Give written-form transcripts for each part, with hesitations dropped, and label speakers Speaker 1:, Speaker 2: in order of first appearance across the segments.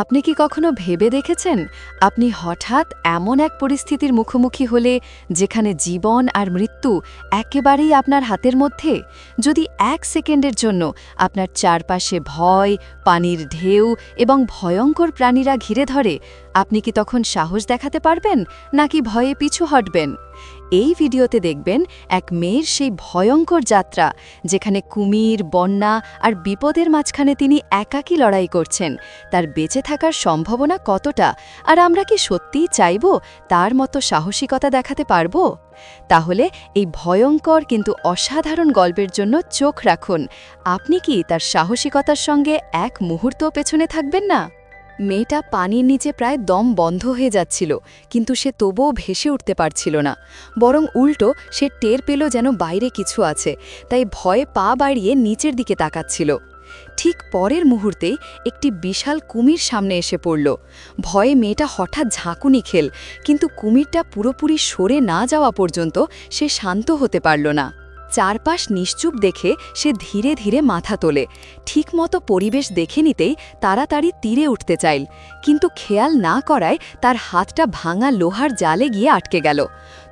Speaker 1: আপনি কি কখনো ভেবে দেখেছেন আপনি হঠাৎ এমন এক পরিস্থিতির মুখোমুখি হলে যেখানে জীবন আর মৃত্যু একেবারেই আপনার হাতের মধ্যে? যদি এক সেকেন্ডের জন্য আপনার চারপাশে ভয়, পানির ঢেউ এবং ভয়ঙ্কর প্রাণীরা ঘিরে ধরে, আপনি কি তখন সাহস দেখাতে পারবেন নাকি ভয়ে পিছু হটবেন? এই ভিডিওতে দেখবেন এক মেয়ের সেই ভয়ঙ্কর যাত্রা, যেখানে কুমির, বন্যা আর বিপদের মাঝখানে তিনি একাকী লড়াই করছেন। তার বেঁচে থাকার সম্ভাবনা কতটা, আর আমরা কি সত্যিই চাইব তার মতো সাহসিকতা দেখাতে পারব? তাহলে এই ভয়ঙ্কর কিন্তু অসাধারণ গল্পের জন্য চোখ রাখুন। আপনি কি তার সাহসিকতার সঙ্গে এক মুহূর্তও পেছনে থাকবেন না? মেয়েটা পানির নিচে প্রায় দম বন্ধ হয়ে যাচ্ছিল, কিন্তু সে তবুও ভেসে উঠতে পারছিল না। বরং উল্টো সে টের পেল যেন বাইরে কিছু আছে, তাই ভয়ে পা বাড়িয়ে নিচের দিকে তাকাচ্ছিল। ঠিক পরের মুহূর্তেই একটি বিশাল কুমির সামনে এসে পড়ল। ভয়ে মেয়েটা হঠাৎ ঝাঁকুনি খেল, কিন্তু কুমিরটা পুরোপুরি সরে না যাওয়া পর্যন্ত সে শান্ত হতে পারল না। চারপাশ নিশ্চুপ দেখে সে ধীরে ধীরে মাথা তোলে। ঠিকমতো পরিবেশ দেখে নিতেই তাড়াতাড়ি তীরে উঠতে চাইল, কিন্তু খেয়াল না করায় তার হাতটা ভাঙা লোহার জালে গিয়ে আটকে গেল।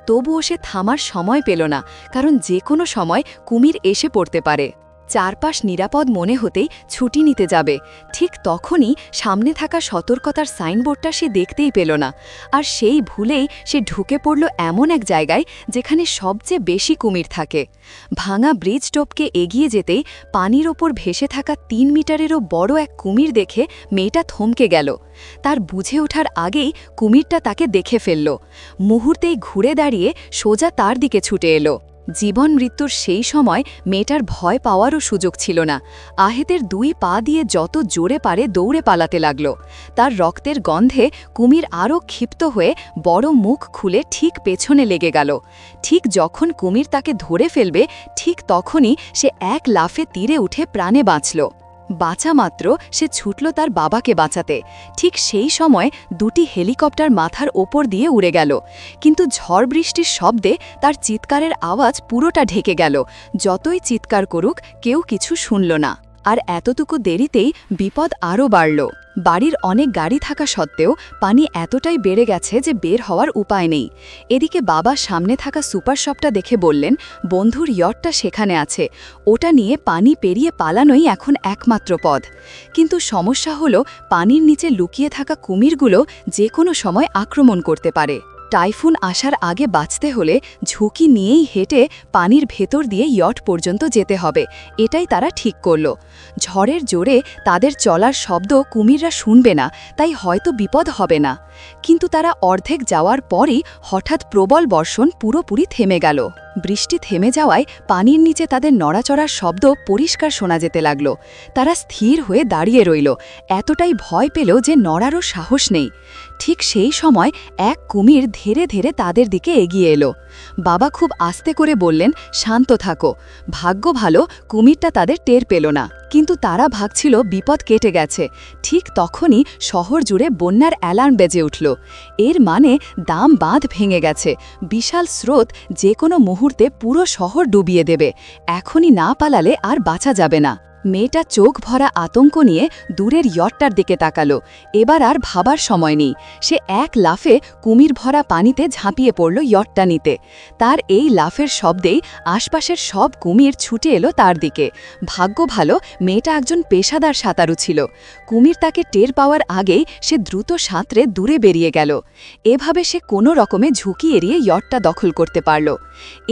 Speaker 1: তবুও সে থামার সময় পেল না, কারণ যে কোনো সময় কুমির এসে পড়তে পারে। চারপাশ নিরাপদ মনে হতেই ছুটি নিতে যাবে, ঠিক তখনই সামনে থাকা সতর্কতার সাইনবোর্ডটা সে দেখতেই পেল না। আর সেই ভুলেই সে ঢুকে পড়ল এমন এক জায়গায় যেখানে সবচেয়ে বেশি কুমির থাকে। ভাঙা ব্রিজ টপকে এগিয়ে যেতেই পানির ওপর ভেসে থাকা ৩ মিটারেরও বড় এক কুমির দেখে মেয়েটা থমকে গেল। তার বুঝে ওঠার আগেই কুমিরটা তাকে দেখে ফেলল। মুহূর্তেই ঘুরে দাঁড়িয়ে সোজা তার দিকে ছুটে এলো। জীবন মৃত্যুর সেই সময় মেয়েটার ভয় পাওয়ারও সুযোগ ছিল না। আহেতের ২ পা দিয়ে যত জোরে পারে দৌড়ে পালাতে লাগল। তার রক্তের গন্ধে কুমির আরও ক্ষিপ্ত হয়ে বড় মুখ খুলে ঠিক পেছনে লেগে গেল। ঠিক যখন কুমির তাকে ধরে ফেলবে, ঠিক তখনই সে এক লাফে তীরে উঠে প্রাণে বাঁচল। বাঁচা মাত্র সে ছুটল তার বাবাকে বাঁচাতে। ঠিক সেই সময় ২টি হেলিকপ্টার মাথার ওপর দিয়ে উড়ে গেল, কিন্তু ঝড় বৃষ্টির শব্দে তার চিৎকারের আওয়াজ পুরোটা ঢেকে গেল। যতই চিৎকার করুক, কেউ কিছু শুনল না। আর এতটুকু দেরিতেই বিপদ আরও বাড়ল। বাড়ির অনেক গাড়ি থাকা সত্ত্বেও পানি এতটাই বেড়ে গেছে যে বের হওয়ার উপায় নেই। এদিকে বাবা সামনে থাকা সুপার শপটা দেখে বললেন, বন্ধুর ইয়টটা সেখানে আছে, ওটা নিয়ে পানি পেরিয়ে পালানোই এখন একমাত্র পথ। কিন্তু সমস্যা হলো, পানির নিচে লুকিয়ে থাকা কুমিরগুলো যে কোনো সময় আক্রমণ করতে পারে। টাইফুন আসার আগে বাঁচতে হলে ঝুঁকি নিয়েই হেঁটে পানির ভেতর দিয়ে ইয়ট পর্যন্ত যেতে হবে, এটাই তারা ঠিক করল। ঝড়ের জোরে তাদের চলার শব্দ কুমিররা শুনবে না, তাই হয়তো বিপদ হবে না। কিন্তু তারা অর্ধেক যাওয়ার পরই হঠাৎ প্রবল বর্ষণ পুরোপুরি থেমে গেল। বৃষ্টি থেমে যাওয়ায় পানির নিচে তাদের নড়াচড়ার শব্দ পরিষ্কার শোনা যেতে লাগল। তারা স্থির হয়ে দাঁড়িয়ে রইল, এতটাই ভয় পেল যে নড়ারও সাহস নেই। ঠিক সেই সময় এক কুমির ধীরে ধীরে তাদের দিকে এগিয়ে এলো। বাবা খুব আস্তে করে বললেন, শান্ত থাকো। ভাগ্য ভালো কুমিরটা তাদের টের পেল না, কিন্তু তারা ভাবছিল বিপদ কেটে গেছে। ঠিক তখনই শহর জুড়ে বন্যার অ্যালার্ম বেজে উঠল। এর মানে দাম বাঁধ ভেঙে গেছে। বিশাল স্রোত যে কোনো মুহূর্তে পুরো শহর ডুবিয়ে দেবে। এখনই না পালালে আর বাঁচা যাবে না। মেয়েটা চোখ ভরা আতঙ্ক নিয়ে দূরের ইয়টটার দিকে তাকালো। এবার আর ভাবার সময় নেই। সে এক লাফে কুমির ভরা পানিতে ঝাঁপিয়ে পড়ল ইয়টটা নিতে। তার এই লাফের শব্দেই আশপাশের সব কুমির ছুটে এলো তার দিকে। ভাগ্য ভালো মেয়েটা একজন পেশাদার সাঁতারু ছিল। কুমির তাকে টের পাওয়ার আগেই সে দ্রুত সাঁতরে দূরে বেরিয়ে গেল। এভাবে সে কোনো রকমে ঝুঁকি এড়িয়ে ইয়টটা দখল করতে পারল।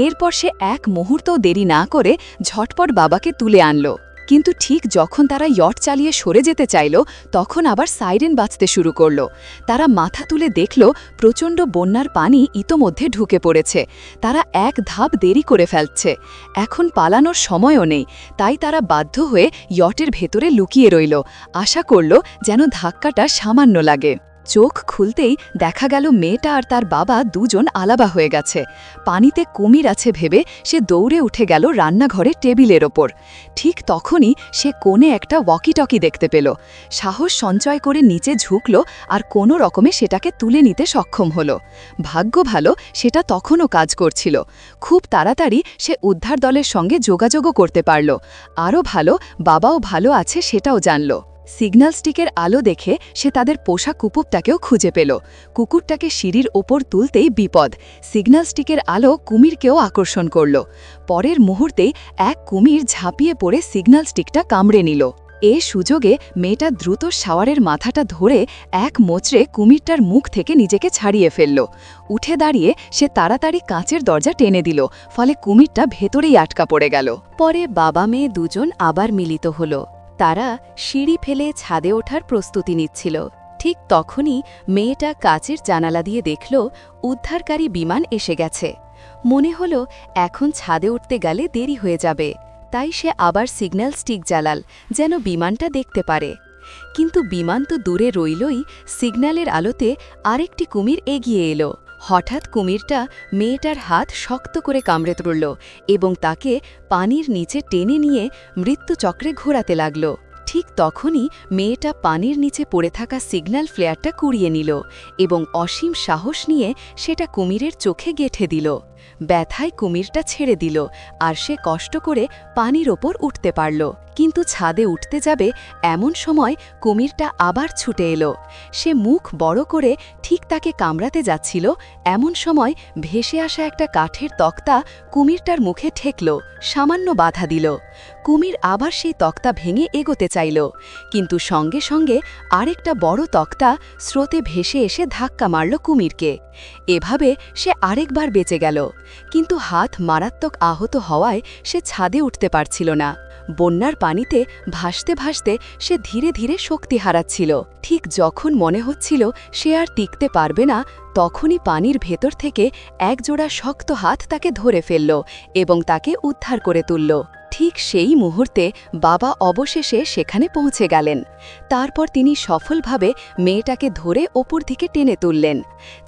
Speaker 1: এরপর সে এক মুহূর্তও দেরি না করে ঝটপট বাবাকে তুলে আনল। কিন্তু ঠিক যখন তারা ইয়ট চালিয়ে সরে যেতে চাইল, তখন আবার সাইরেন বাজতে শুরু করল। তারা মাথা তুলে দেখল প্রচণ্ড বন্যার পানি ইতোমধ্যে ঢুকে পড়েছে। তারা এক ধাপ দেরি করে ফেলছে। এখন পালানোর সময়ও নেই, তাই তারা বাধ্য হয়ে ইয়টের ভেতরে লুকিয়ে রইল, আশা করল যেন ধাক্কাটা সামান্য লাগে। চোখ খুলতেই দেখা গেল মেয়েটা আর তার বাবা দুজন আলাদা হয়ে গেছে। পানিতে কুমির আছে ভেবে সে দৌড়ে উঠে গেল রান্নাঘরের টেবিলের ওপর। ঠিক তখনই সে কোণে একটা ওয়াকিটকি দেখতে পেল। সাহস সঞ্চয় করে নিচে ঝুঁকল আর কোনো রকমে সেটাকে তুলে নিতে সক্ষম হলো। ভাগ্য ভালো সেটা তখনও কাজ করছিল। খুব তাড়াতাড়ি সে উদ্ধার দলের সঙ্গে যোগাযোগও করতে পারল। আরও ভালো, বাবাও ভালো আছে সেটাও জানল। সিগন্যাল স্টিকের আলো দেখে সে তাদের পোষা কুকুরটাকেও খুঁজে পেল। কুকুরটাকে সিঁড়ির ওপর তুলতেই বিপদ। সিগন্যাল স্টিকের আলো কুমিরকেও আকর্ষণ করল। পরের মুহূর্তেই এক কুমির ঝাঁপিয়ে পড়ে সিগন্যাল স্টিকটা কামড়ে নিল। এ সুযোগে মেয়েটা দ্রুত শাওয়ারের মাথাটা ধরে এক মোচড়ে কুমিরটার মুখ থেকে নিজেকে ছাড়িয়ে ফেলল। উঠে দাঁড়িয়ে সে তাড়াতাড়ি কাঁচের দরজা টেনে দিল, ফলে কুমিরটা ভেতরেই আটকা পড়ে গেল। পরে বাবা মেয়ে দুজন আবার মিলিত হল। তারা সিঁড়ি ফেলে ছাদে ওঠার প্রস্তুতি নিচ্ছিল। ঠিক তখনই মেয়েটা কাচের জানালা দিয়ে দেখল উদ্ধারকারী বিমান এসে গেছে। মনে হলো এখন ছাদে উঠতে গেলে দেরি হয়ে যাবে, তাই সে আবার সিগন্যাল স্টিক জ্বালাল যেন বিমানটা দেখতে পারে। কিন্তু বিমান তো দূরে রইলই, সিগন্যালের আলোতে আরেকটি কুমির এগিয়ে এলো। হঠাৎ কুমিরটা মেয়েটার হাত শক্ত করে কামড়ে ধরল এবং তাকে পানির নিচে টেনে নিয়ে মৃত্যুচক্রে ঘোরাতে লাগল। ঠিক তখনই মেয়েটা পানির নিচে পড়ে থাকা সিগন্যাল ফ্লেয়ারটা কুড়িয়ে নিল এবং অসীম সাহস নিয়ে সেটা কুমিরের চোখে গেঁথে দিল। ব্যথায় কুমিরটা ছেড়ে দিল আর সে কষ্ট করে পানির ওপর উঠতে পারল। কিন্তু ছাদে উঠতে যাবে এমন সময় কুমিরটা আবার ছুটে এলো। সে মুখ বড় করে ঠিক তাকে কামড়াতে যাচ্ছিল, এমন সময় ভেসে আসা একটা কাঠের তক্তা কুমিরটার মুখে ঠেকল, সামান্য বাধা দিল। কুমির আবার সেই তক্তা ভেঙে এগোতে চাইল, কিন্তু সঙ্গে সঙ্গে আরেকটা বড় তক্তা স্রোতে ভেসে এসে ধাক্কা মারল কুমিরকে। এভাবে সে আরেকবার বেঁচে গেল, কিন্তু হাত মারাত্মক আহত হওয়ায় সে ছাদে উঠতে পারছিল না। বন্যার পানিতে ভাসতে ভাসতে সে ধীরে ধীরে শক্তি হারাচ্ছিল। ঠিক যখন মনে হচ্ছিল সে আর টিকতে পারবে না, তখনই পানির ভেতর থেকে একজোড়া শক্ত হাত তাকে ধরে ফেলল এবং তাকে উদ্ধার করে তুলল। ঠিক সেই মুহূর্তে বাবা অবশেষে সেখানে পৌঁছে গেলেন। তারপর তিনি সফলভাবে মেয়েটাকে ধরে ওপর দিকে টেনে তুললেন।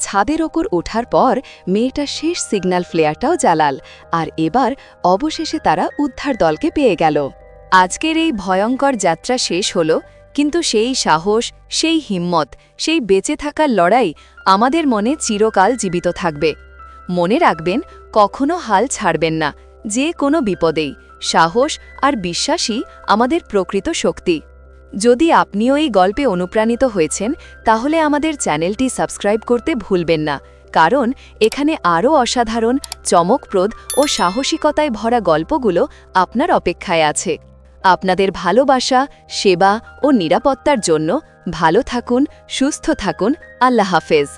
Speaker 1: ছাদের ওপর ওঠার পর মেয়েটা শেষ সিগন্যাল ফ্লেয়ারটাও জ্বালাল, আর এবার অবশেষে তারা উদ্ধার দলকে পেয়ে গেল। আজকের এই ভয়ঙ্কর যাত্রা শেষ হল, কিন্তু সেই সাহস, সেই হিম্মত, সেই বেঁচে থাকার লড়াই আমাদের মনে চিরকাল জীবিত থাকবে। মনে রাখবেন, কখনো হাল ছাড়বেন না। যে কোনো বিপদেই সাহস আর বিশ্বাসই আমাদের প্রকৃত শক্তি। যদি আপনিও এই গল্পে অনুপ্রাণিত হয়েছেন, তাহলে আমাদের চ্যানেলটি সাবস্ক্রাইব করতে ভুলবেন না, কারণ এখানে আরও অসাধারণ, চমকপ্রদ ও সাহসিকতায় ভরা গল্পগুলো আপনার অপেক্ষায় আছে। আপনাদের ভালোবাসা, সেবা ও নিরাপত্তার জন্য ভালো থাকুন, সুস্থ থাকুন। আল্লাহ হাফেজ।